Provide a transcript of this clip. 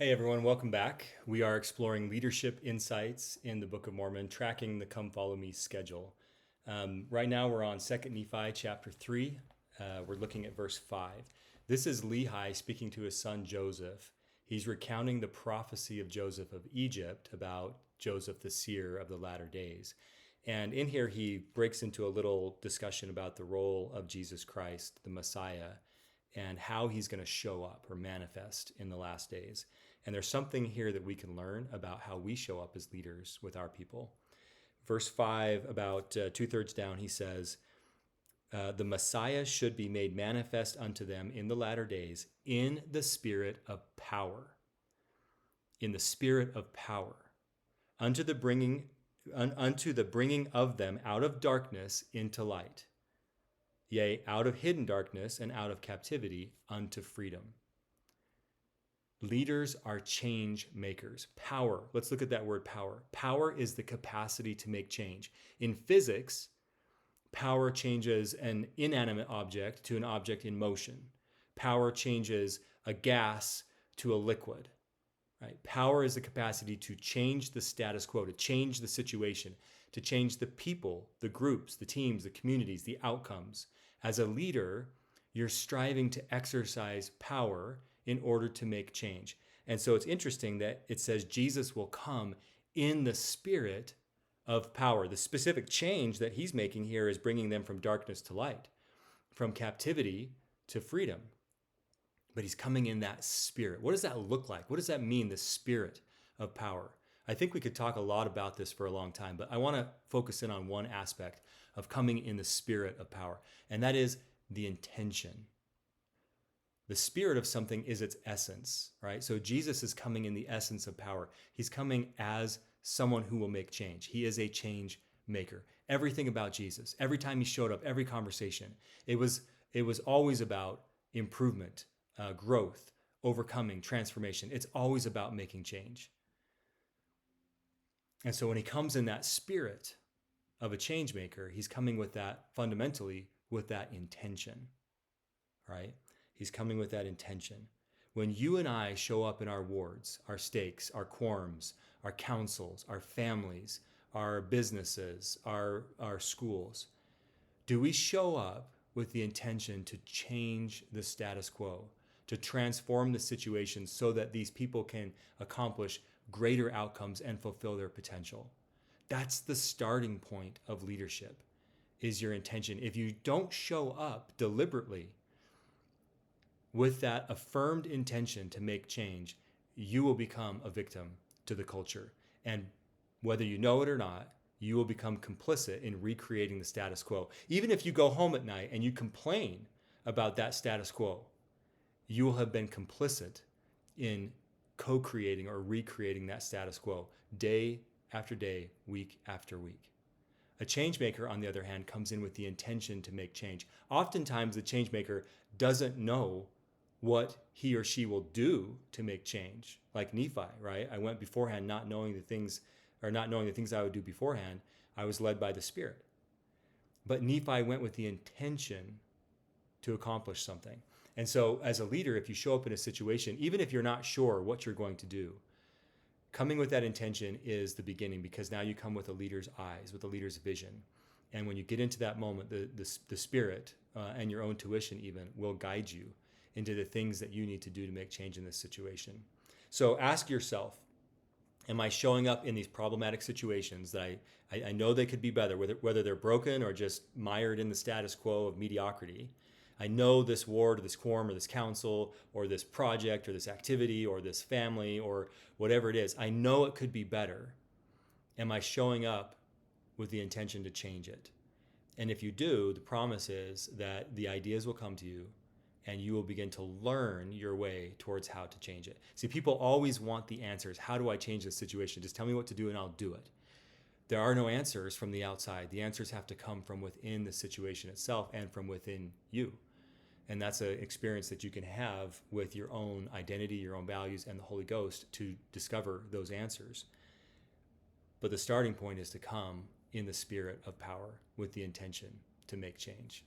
Hey everyone, welcome back. We are exploring leadership insights in the Book of Mormon, tracking the Come Follow Me schedule. Right now we're on 2nd Nephi chapter 3. We're looking at verse 5. This is Lehi speaking to his son Joseph. He's recounting the prophecy of Joseph of Egypt about Joseph the seer of the latter days. And in here he breaks into a little discussion about the role of Jesus Christ, the Messiah, and how he's going to show up or manifest in the last days. And there's something here that we can learn about how we show up as leaders with our people. Verse 5, about two-thirds down, he says, the Messiah should be made manifest unto them in the latter days in the spirit of power. In the spirit of power. Unto the bringing of them out of darkness into light. Yea, out of hidden darkness and out of captivity unto freedom. Leaders are change makers. Power. Let's look at that word power. Power is the capacity to make change. In physics, power changes an inanimate object to an object in motion. Power changes a gas to a liquid. Right? Power is the capacity to change the status quo, to change the situation, to change the people, the groups, the teams, the communities, the outcomes. As a leader, you're striving to exercise power in order to make change. And so it's interesting that it says Jesus will come in the spirit of power. The specific change that he's making here is bringing them from darkness to light, from captivity to freedom. But he's coming in that spirit. What does that look like? What does that mean, the spirit of power? I think we could talk a lot about this for a long time, but I want to focus in on one aspect of coming in the spirit of power, and that is the intention. The spirit of something is its essence, right? So Jesus is coming in the essence of power. He's coming as someone who will make change. He is a change maker. Everything about Jesus, every time he showed up, every conversation, it was always about improvement, growth, overcoming, transformation. It's always about making change. And so when he comes in that spirit of a change maker, he's coming with that fundamentally with that intention, right? He's coming with that intention. When you and I show up in our wards, our stakes, our quorums, our councils, our families, our businesses, our schools, do we show up with the intention to change the status quo, to transform the situation so that these people can accomplish greater outcomes and fulfill their potential? That's the starting point of leadership, is your intention. If you don't show up deliberately with that affirmed intention to make change, you will become a victim to the culture. And whether you know it or not, you will become complicit in recreating the status quo. Even if you go home at night and you complain about that status quo, you will have been complicit in co-creating or recreating that status quo day after day, week after week. A change maker, on the other hand, comes in with the intention to make change. Oftentimes, the change maker doesn't know what he or she will do to make change. Like Nephi, right? I went beforehand not knowing the things I would do beforehand. I was led by the Spirit. But Nephi went with the intention to accomplish something. And so as a leader, if you show up in a situation, even if you're not sure what you're going to do, coming with that intention is the beginning, because now you come with a leader's eyes, with a leader's vision. And when you get into that moment, the Spirit and your own tuition even will guide you into the things that you need to do to make change in this situation. So ask yourself, am I showing up in these problematic situations that I know they could be better, whether they're broken or just mired in the status quo of mediocrity? I know this ward or this quorum or this council or this project or this activity or this family or whatever it is, I know it could be better. Am I showing up with the intention to change it? And if you do, the promise is that the ideas will come to you and you will begin to learn your way towards how to change it. See, people always want the answers. How do I change this situation? Just tell me what to do and I'll do it. There are no answers from the outside. The answers have to come from within the situation itself and from within you. And that's an experience that you can have with your own identity, your own values, and the Holy Ghost to discover those answers. But the starting point is to come in the spirit of power with the intention to make change.